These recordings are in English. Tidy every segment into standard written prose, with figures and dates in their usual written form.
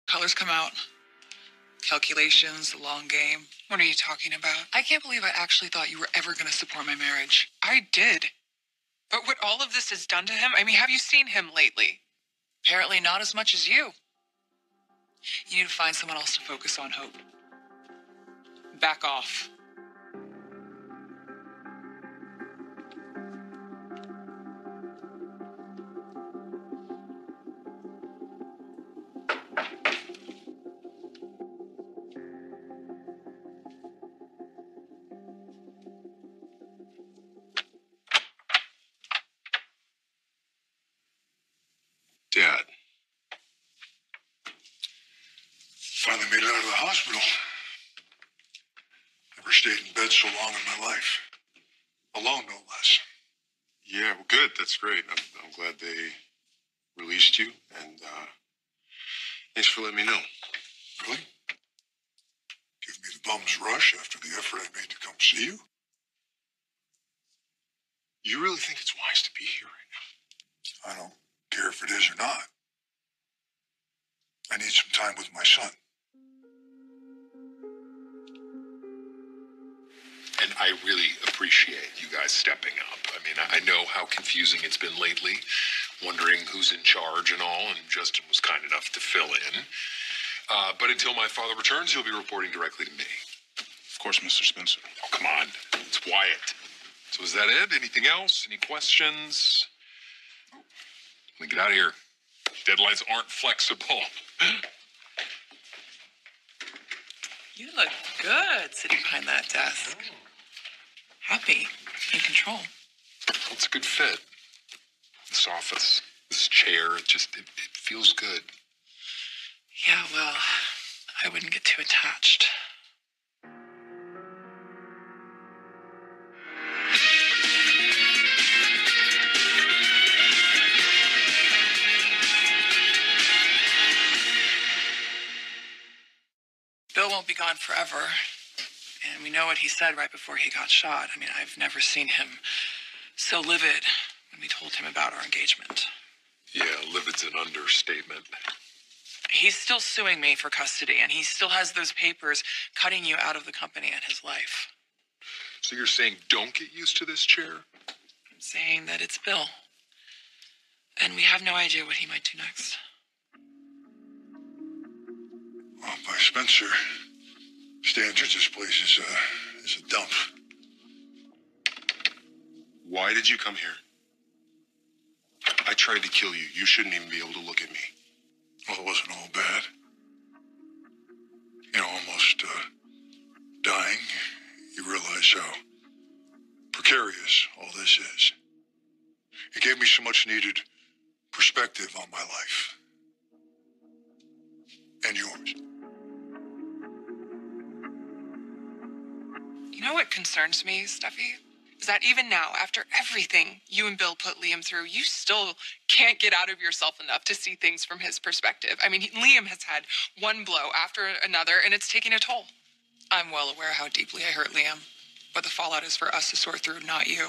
Colors come out. Calculations, the long game. What are you talking about? I can't believe I actually thought you were ever going to support my marriage. I did. But what all of this has done to him, I mean, have you seen him lately? Apparently not as much as you. You need to find someone else to focus on, Hope. Back off. Dad. Finally made it out of the hospital. Never stayed in bed so long in my life. Alone, no less. Yeah, well, good. That's great. I'm glad they released you, and thanks for letting me know. Really? Give me the bum's rush after the effort I made to come see you? You really think it's wise to be here right now? I don't care if it is or not. I need some time with my son. And I really appreciate you guys stepping up. I mean, I know how confusing it's been lately, wondering who's in charge and all, and Justin was kind enough to fill in. But until my father returns, he'll be reporting directly to me. Of course, Mr. Spencer. Oh, come on. It's Wyatt. So is that it? Anything else? Any questions? Let me get out of here. Deadlines aren't flexible. You look good sitting behind that desk. Happy, in control. Well, it's a good fit. This office, this chair, it feels good. Yeah, well, I wouldn't get too attached. Bill won't be gone forever. And we know what he said right before he got shot. I mean, I've never seen him so livid when we told him about our engagement. Yeah, livid's an understatement. He's still suing me for custody, and he still has those papers cutting you out of the company and his life. So you're saying don't get used to this chair? I'm saying that it's Bill. And we have no idea what he might do next. Well, by Spencer standards, this place is a dump. Why did you come here? I tried to kill you. You shouldn't even be able to look at me. Well, it wasn't all bad. You know, almost dying, you realize how precarious all this is. It gave me so much needed perspective on my life. And yours. You know what concerns me, Steffi? Is that even now, after everything you and Bill put Liam through, you still can't get out of yourself enough to see things from his perspective. I mean, Liam has had one blow after another, and it's taking a toll. I'm well aware how deeply I hurt Liam. What the fallout is for us to sort through, not you.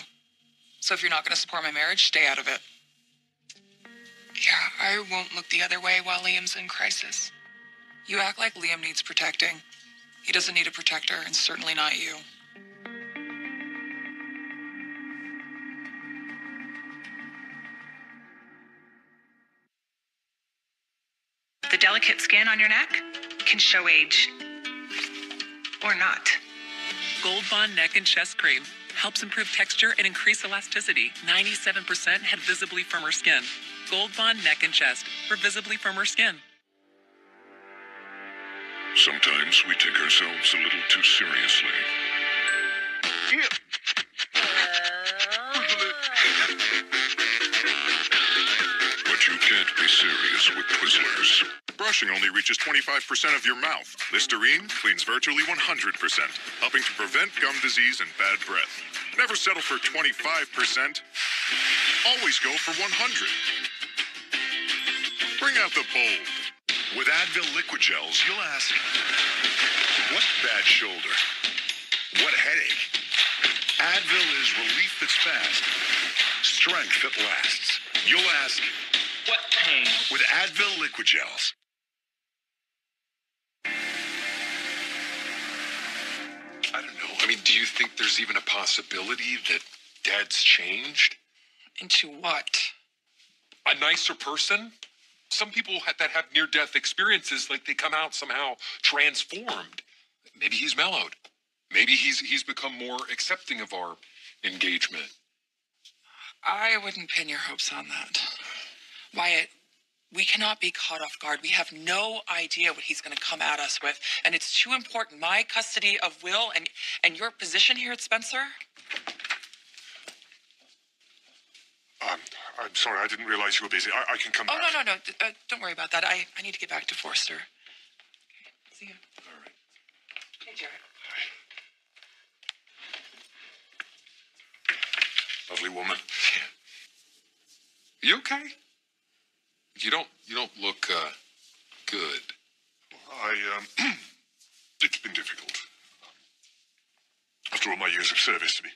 So if you're not going to support my marriage, stay out of it. Yeah, I won't look the other way while Liam's in crisis. You act like Liam needs protecting. He doesn't need a protector, and certainly not you. The delicate skin on your neck can show age. Or not. Gold Bond Neck and Chest Cream helps improve texture and increase elasticity. 97% had visibly firmer skin. Gold Bond Neck and Chest for visibly firmer skin. Sometimes we take ourselves a little too seriously. But you can't be serious with Twizzlers. Brushing only reaches 25% of your mouth. Listerine cleans virtually 100%, helping to prevent gum disease and bad breath. Never settle for 25%. Always go for 100. Bring out the bold. With Advil liquid gels, you'll ask, what bad shoulder? What headache? Advil is relief that's fast, strength that lasts. You'll ask, what pain? With Advil liquid gels. think there's even a possibility that Dad's changed? Into what? A nicer person? Some people that have near-death experiences, like they come out somehow transformed. Maybe he's mellowed. Maybe he's become more accepting of our engagement. I wouldn't pin your hopes on that. Wyatt, we cannot be caught off guard. We have no idea what he's going to come at us with, and it's too important. My custody of Will and your position here at Spencer. I'm sorry, I didn't realize you were busy. I can come back. Oh, no. Don't worry about that. I need to get back to Forster. Okay, see you. All right. Hey, Jared. Lovely woman. You okay? You don't look good. It's been difficult. After all my years of service, to be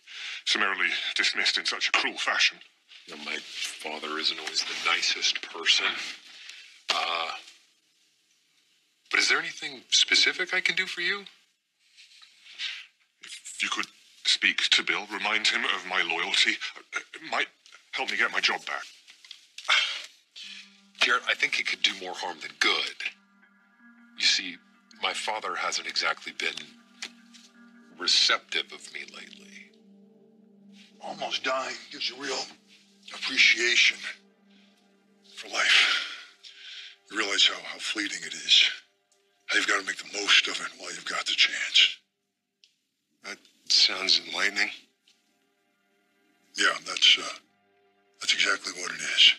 summarily dismissed in such a cruel fashion. You know, my father isn't always the nicest person. But is there anything specific I can do for you? If you could speak to Bill, remind him of my loyalty, it might help me get my job back. Jarrett, I think it could do more harm than good. You see, my father hasn't exactly been receptive of me lately. Almost dying gives you real appreciation for life. You realize how fleeting it is. How you've got to make the most of it while you've got the chance. That sounds enlightening. Yeah, that's exactly what it is.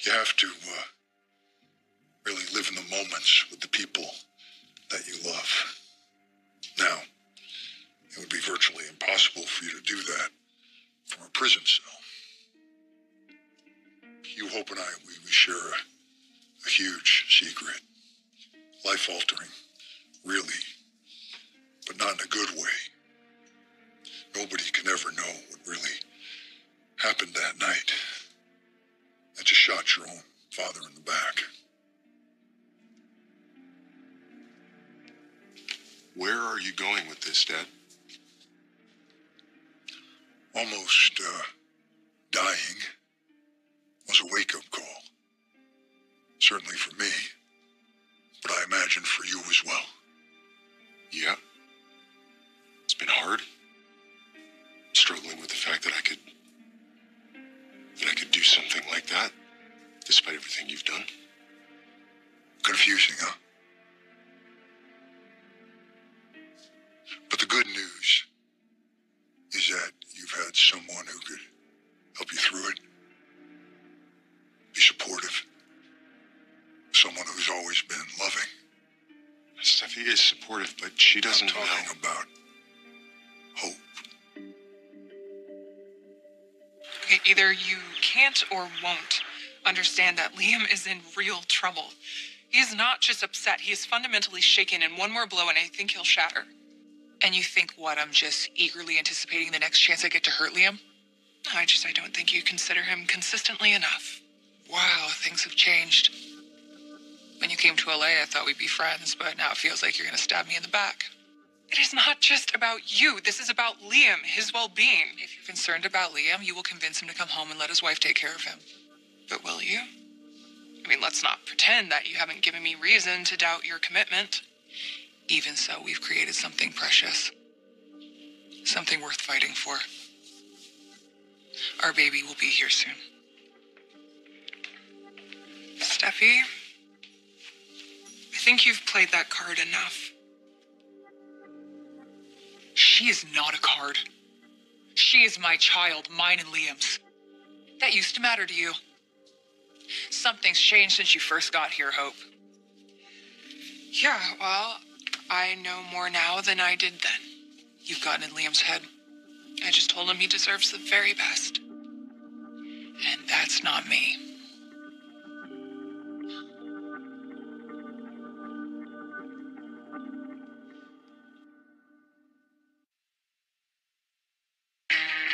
You have to really live in the moments with the people that you love. Now, it would be virtually impossible for you to do that from a prison cell. You, Hope, and I, we share a huge secret. Life-altering, really, but not in a good way. Nobody can ever know what really happened that night. That you shot your own father in the back. Where are you going with this, Dad? Almost dying was a wake-up call. Certainly for me, but I imagine for you as well. Yeah. It's been hard. Struggling with the fact that I could do something like that, despite everything you've done. Confusing, huh? But the good news is that you've had someone who could help you through it, be supportive, someone who's always been loving. Steffi is supportive, but she doesn't I'm talking know. about hope. Okay, either you can't or won't understand that Liam is in real trouble. He's not just upset, he is fundamentally shaken, and one more blow and I think he'll shatter. And you think what, I'm just eagerly anticipating the next chance I get to hurt Liam? No, I don't think you consider him consistently enough. Wow, things have changed. When you came to LA, I thought we'd be friends, but now it feels like you're gonna stab me in the back. It is not just about you. This is about Liam, his well-being. If you're concerned about Liam, you will convince him to come home and let his wife take care of him. But will you? I mean, let's not pretend that you haven't given me reason to doubt your commitment. Even so, we've created something precious. Something worth fighting for. Our baby will be here soon. Steffi, I think you've played that card enough. She is not a card. She is my child, mine and Liam's. That used to matter to you. Something's changed since you first got here, Hope. Yeah, well, I know more now than I did then. You've gotten in Liam's head. I just told him he deserves the very best. And that's not me.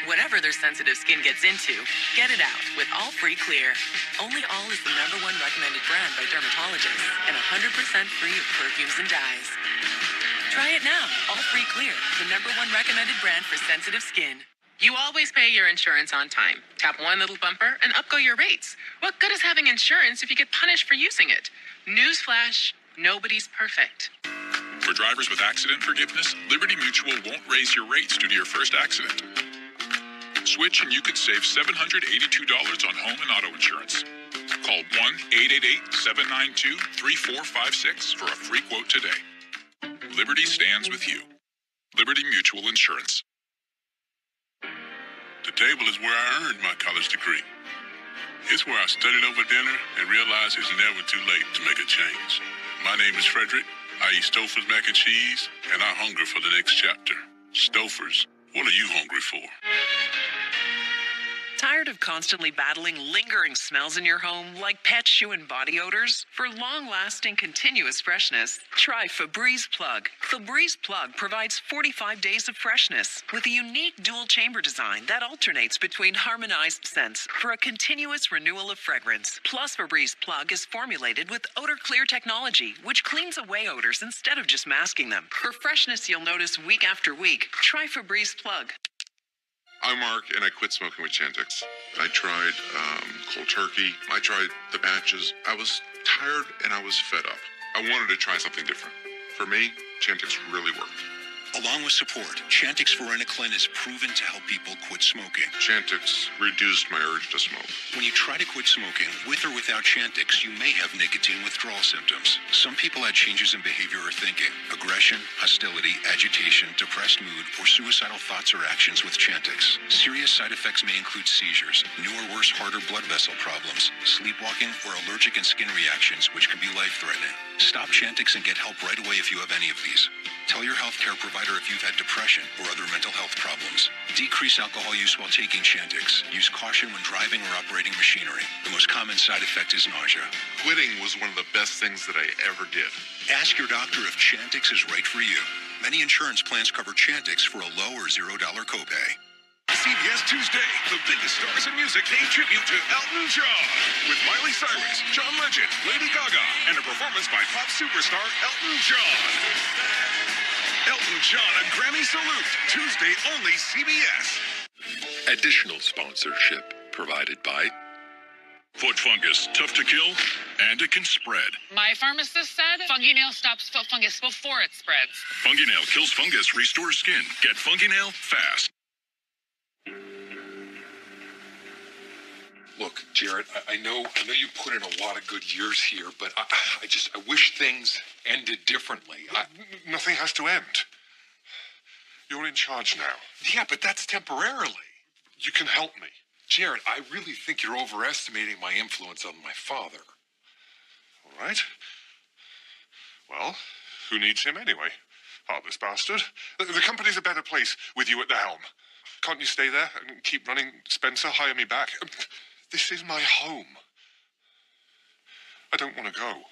Whatever their sensitive skin gets into, get it out with All Free Clear. Only All is the #1 recommended brand by dermatologists and 100% free of perfumes and dyes. Try it now. All Free Clear, the #1 recommended brand for sensitive skin. You always pay your insurance on time. Tap one little bumper and up go your rates. What good is having insurance if you get punished for using it? Newsflash, nobody's perfect. For drivers with accident forgiveness, Liberty Mutual won't raise your rates due to your first accident. Switch and you could save $782 on home and auto insurance. Call 1-888-792-3456 for a free quote today. Liberty stands with you. Liberty Mutual Insurance. The table is where I earned my college degree. It's where I studied over dinner and realized it's never too late to make a change. My name is Frederick. I eat Stouffer's mac and cheese, and I hunger for the next chapter. Stouffer's, what are you hungry for? Tired of constantly battling lingering smells in your home like pet, shoe, and body odors? For long-lasting, continuous freshness, try Febreze Plug. Febreze Plug provides 45 days of freshness with a unique dual-chamber design that alternates between harmonized scents for a continuous renewal of fragrance. Plus, Febreze Plug is formulated with odor clear technology, which cleans away odors instead of just masking them. For freshness you'll notice week after week, try Febreze Plug. I'm Mark, and I quit smoking with Chantix. I tried cold turkey. I tried the patches. I was tired and I was fed up. I wanted to try something different. For me, Chantix really worked. Along with support, Chantix Varenicline is proven to help people quit smoking. Chantix reduced my urge to smoke. When you try to quit smoking, with or without Chantix, you may have nicotine withdrawal symptoms. Some people had changes in behavior or thinking, aggression, hostility, agitation, depressed mood, or suicidal thoughts or actions with Chantix. Serious side effects may include seizures, new or worse heart or blood vessel problems, sleepwalking, or allergic and skin reactions, which can be life-threatening. Stop Chantix and get help right away if you have any of these. Tell your healthcare provider if you've had depression or other mental health problems. Decrease alcohol use while taking Chantix. Use caution when driving or operating machinery. The most common side effect is nausea. Quitting was one of the best things that I ever did. Ask your doctor if Chantix is right for you. Many insurance plans cover Chantix for a low or $0 copay. CBS Tuesday, the biggest stars in music pay tribute to Elton John with Miley Cyrus, John Legend, Lady Gaga, and a performance by pop superstar Elton John. Elton John, a Grammy salute, Tuesday only CBS. Additional sponsorship provided by Foot fungus, tough to kill, and it can spread. My pharmacist said Fungi-Nail stops foot fungus before it spreads. Fungi-Nail kills fungus, restores skin. Get Fungi-Nail fast. Look, Jared, I know you put in a lot of good years here, but I wish things ended differently. Nothing has to end. You're in charge now. Yeah, but that's temporarily. You can help me. Jared, I really think you're overestimating my influence on my father. All right. Well, who needs him anyway? Heartless bastard. The company's a better place with you at the helm. Can't you stay there and keep running Spencer? Hire me back? This is my home. I don't want to go.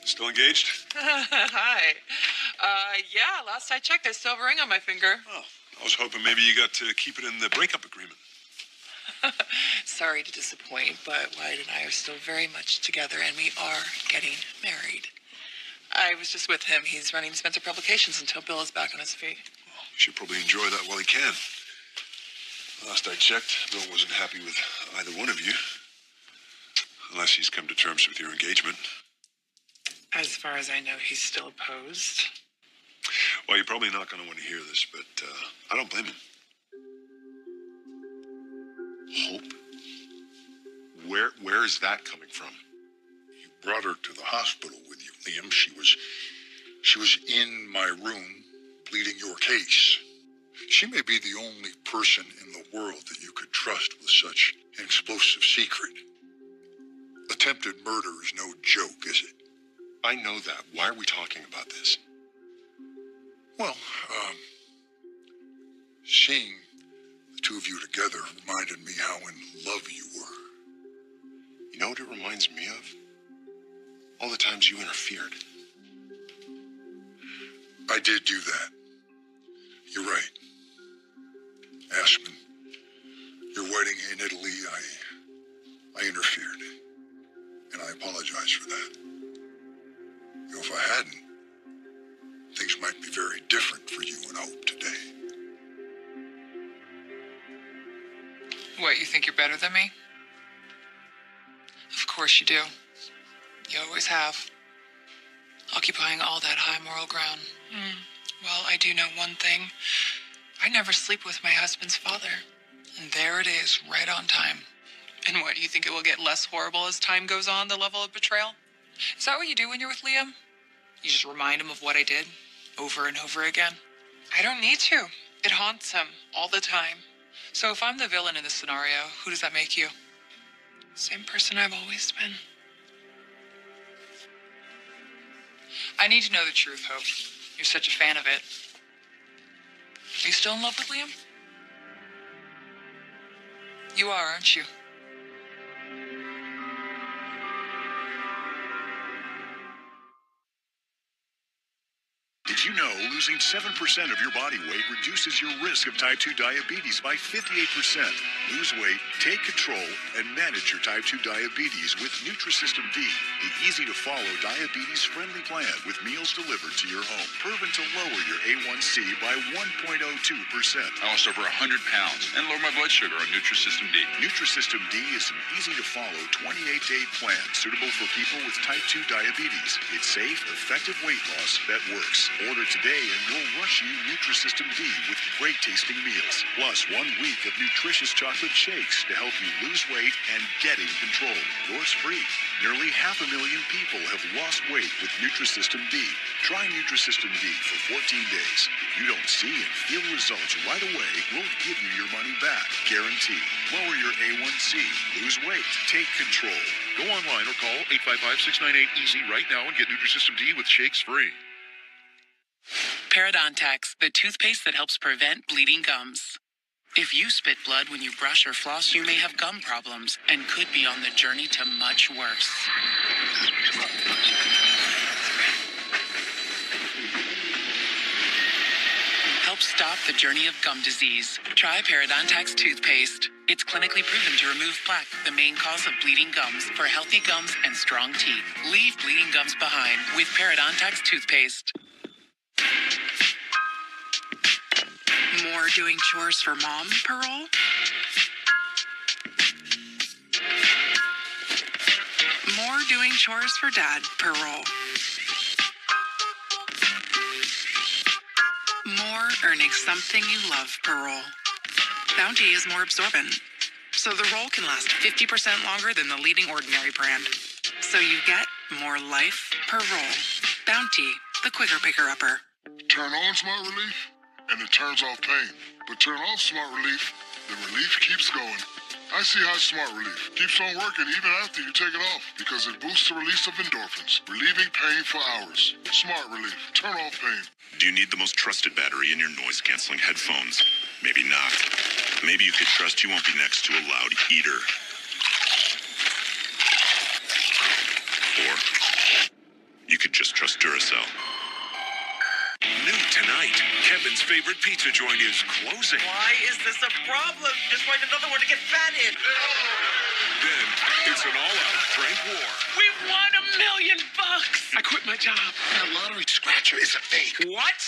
Still engaged? Hi. Yeah, last I checked, there's still a ring on my finger. Oh, I was hoping maybe you got to keep it in the breakup agreement. Sorry to disappoint, but Wyatt and I are still very much together, and we are getting married. I was just with him. He's running Spencer Publications until Bill is back on his feet. Well, he should probably enjoy that while he can. Last I checked, Bill wasn't happy with either one of you. Unless he's come to terms with your engagement. As far as I know, he's still opposed. Well, you're probably not going to want to hear this, but I don't blame him. Hope? Where is that coming from? You brought her to the hospital with you, Liam. She was in my room pleading your case. She may be the only person in the world that you could trust with such an explosive secret. Attempted murder is no joke, is it? I know that. Why are we talking about this? Well, seeing the two of you together reminded me how in love you were. You know what it reminds me of? All the times you interfered. I did do that. You're right. Aspen, your wedding in Italy, I I interfered, and I apologize for that. If I hadn't, things might be very different for you and Hope today. What, you think you're better than me? Of course you do. You always have. Occupying all that high moral ground. Well, I do know one thing. I never sleep with my husband's father. And there it is, right on time. And what, you think it will get less horrible as time goes on, the level of betrayal? Is that what you do when you're with Liam? You just remind him of what I did, over and over again? I don't need to. It haunts him all the time. So if I'm the villain in this scenario, who does that make you? Same person I've always been. I need to know the truth, Hope. You're such a fan of it. Are you still in love with Liam? You are, aren't you? Did you know losing 7% of your body weight reduces your risk of type 2 diabetes by 58%? Lose weight, take control, and manage your type 2 diabetes with Nutrisystem D, the easy-to-follow diabetes-friendly plan with meals delivered to your home. Proven to lower your A1C by 1.02%. I lost over 100 pounds and lowered my blood sugar on Nutrisystem D. Nutrisystem D is an easy-to-follow 28-day plan suitable for people with type 2 diabetes. It's safe, effective weight loss that works. Order today and we'll rush you Nutrisystem D with great-tasting meals, plus 1 week of nutritious chocolate shakes to help you lose weight and get in control. Yours free. Nearly 500,000 people have lost weight with Nutrisystem D. Try Nutrisystem D for 14 days. If you don't see and feel results right away, we'll give you your money back. Guaranteed. Lower your A1C. Lose weight. Take control. Go online or call 855-698-EASY right now and get Nutrisystem D with shakes free. Parodontax, the toothpaste that helps prevent bleeding gums. If you spit blood when you brush or floss, you may have gum problems and could be on the journey to much worse. Help stop the journey of gum disease. Try Parodontax toothpaste. It's clinically proven to remove plaque, the main cause of bleeding gums, for healthy gums and strong teeth. Leave bleeding gums behind with Parodontax toothpaste. More doing chores for mom parole? More doing chores for dad parole. More earning something you love parole. Bounty is more absorbent, so the roll can last 50% longer than the leading ordinary brand. So you get more life parole. Bounty, the quicker picker-upper. Turn on Smart Relief, and it turns off pain. But turn off Smart Relief, the relief keeps going. I see how Smart Relief keeps on working even after you take it off, because it boosts the release of endorphins, relieving pain for hours. Smart Relief, turn off pain. Do you need the most trusted battery in your noise-canceling headphones? Maybe not. Maybe you could trust you won't be next to a loud eater. Or you could just trust Duracell. New tonight, Kevin's favorite pizza joint is closing. Why is this a problem? Just find another one to get fat in. Then it's an all-out prank war. We won $1 million. I quit my job. That lottery scratcher is a fake. What?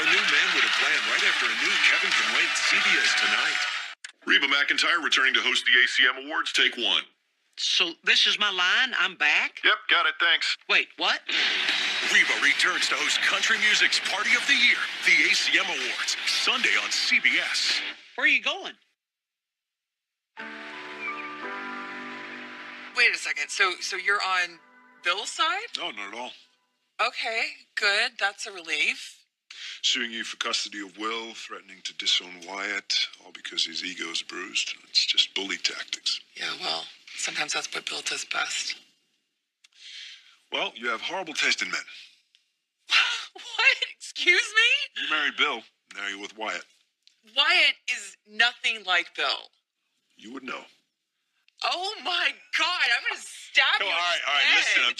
A new man with a plan right after a new Kevin Can Wait CBS tonight. Reba McEntire returning to host the ACM Awards. Take one. So this is my line? I'm back? Yep, got it. Thanks. Wait, what? Reba returns to host country music's Party of the Year, the ACM Awards, Sunday on CBS. Where are you going? Wait a second. So you're on Bill's side? No, not at all. Okay, good. That's a relief. Suing you for custody of Will, threatening to disown Wyatt, all because his ego is bruised. It's just bully tactics. Yeah, well, sometimes that's what Bill does best. Well, you have horrible taste in men. What? Excuse me? You married Bill, now you're with Wyatt. Wyatt is nothing like Bill. You would know. Oh my God, I'm going to stab you. All right, listen, I'm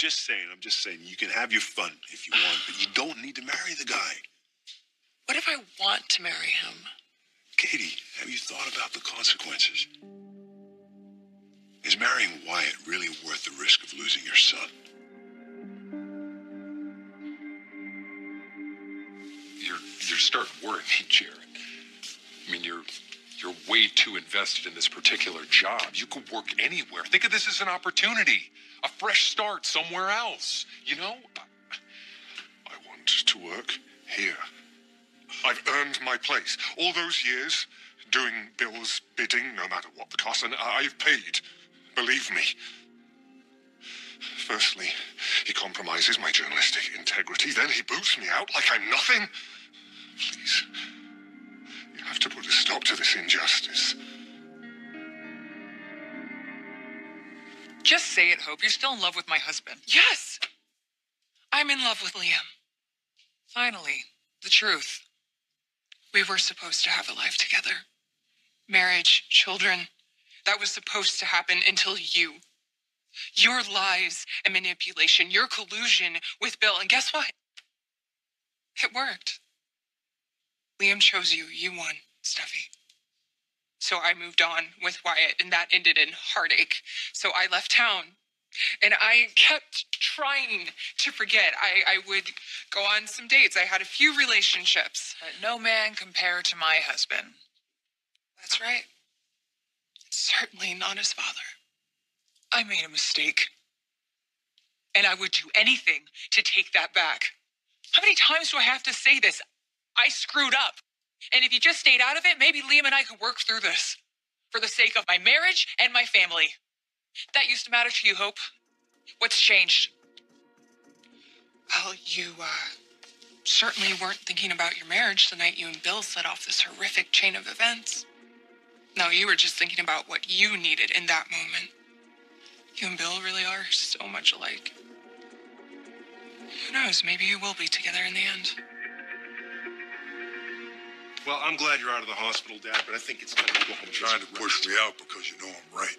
just saying, you can have your fun if you want, but you don't need to marry the guy. What if I want to marry him? Katie, have you thought about the consequences? Is marrying Wyatt really worth the risk of losing your son? You're starting to worry me, Jared. I mean, you're way too invested in this particular job. You could work anywhere. Think of this as an opportunity, a fresh start somewhere else. You know? I want to work here. I've earned my place. All those years, doing Bill's bidding, no matter what the cost, and I've paid. Believe me. Firstly, he compromises my journalistic integrity. Then he boots me out like I'm nothing. Please, you have to put a stop to this injustice. Just say it, Hope. You're still in love with my husband. Yes! I'm in love with Liam. Finally, the truth. We were supposed to have a life together. Marriage, children. That was supposed to happen until you. Your lies and manipulation, your collusion with Bill. And guess what? It worked. Liam chose you. You won, Steffi. So I moved on with Wyatt, and that ended in heartache. So I left town, and I kept trying to forget. I would go on some dates. I had a few relationships. But no man compared to my husband. That's right. Certainly not his father. I made a mistake. And I would do anything to take that back. How many times do I have to say this? I screwed up. And if you just stayed out of it, maybe Liam and I could work through this. For the sake of my marriage and my family. That used to matter to you, Hope. What's changed? Well, you, certainly weren't thinking about your marriage the night you and Bill set off this horrific chain of events. No, you were just thinking about what you needed in that moment. You and Bill really are so much alike. Who knows, maybe you will be together in the end. Well, I'm glad you're out of the hospital, Dad, but I think it's time to go home. Trying to push me out because you know I'm right.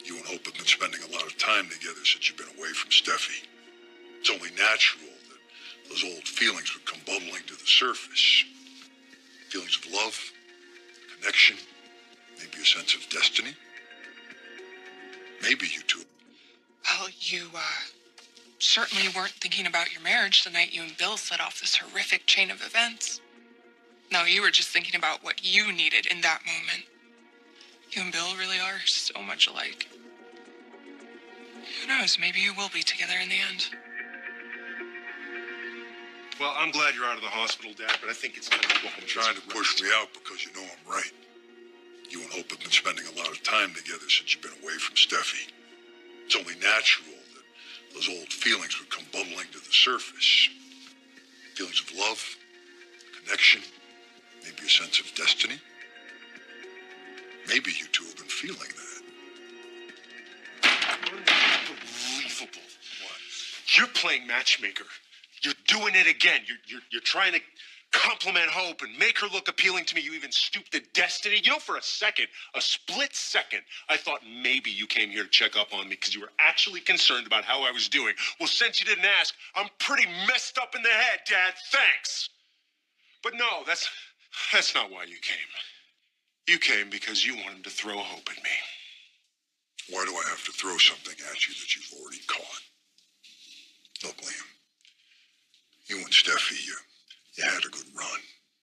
You and Hope have been spending a lot of time together since you've been away from Steffi. It's only natural that those old feelings would come bubbling to the surface. Feelings of love, connection, maybe a sense of destiny. Maybe you two. Well, you, certainly weren't thinking about your marriage the night you and Bill set off this horrific chain of events. No, you were just thinking about what you needed in that moment. You and Bill really are so much alike. Who knows, maybe you will be together in the end. Well, I'm glad you're out of the hospital, Dad, but I think it's time to go home. Trying to push me out because you know I'm right. You and Hope have been spending a lot of time together since you've been away from Steffi. It's only natural that those old feelings would come bubbling to the surface. Feelings of love, connection, maybe a sense of destiny. Maybe you two have been feeling that. Unbelievable. What? You're playing matchmaker. You're doing it again. You're trying to compliment Hope and make her look appealing to me. You even stooped to Destiny. You know, for a second, a split second, I thought maybe you came here to check up on me because you were actually concerned about how I was doing. Well, since you didn't ask, I'm pretty messed up in the head, Dad. Thanks. But no, that's not why you came. You came because you wanted to throw Hope at me. Why do I have to throw something at you that you've already caught? Look, Liam, you and Steffi, you had a good run.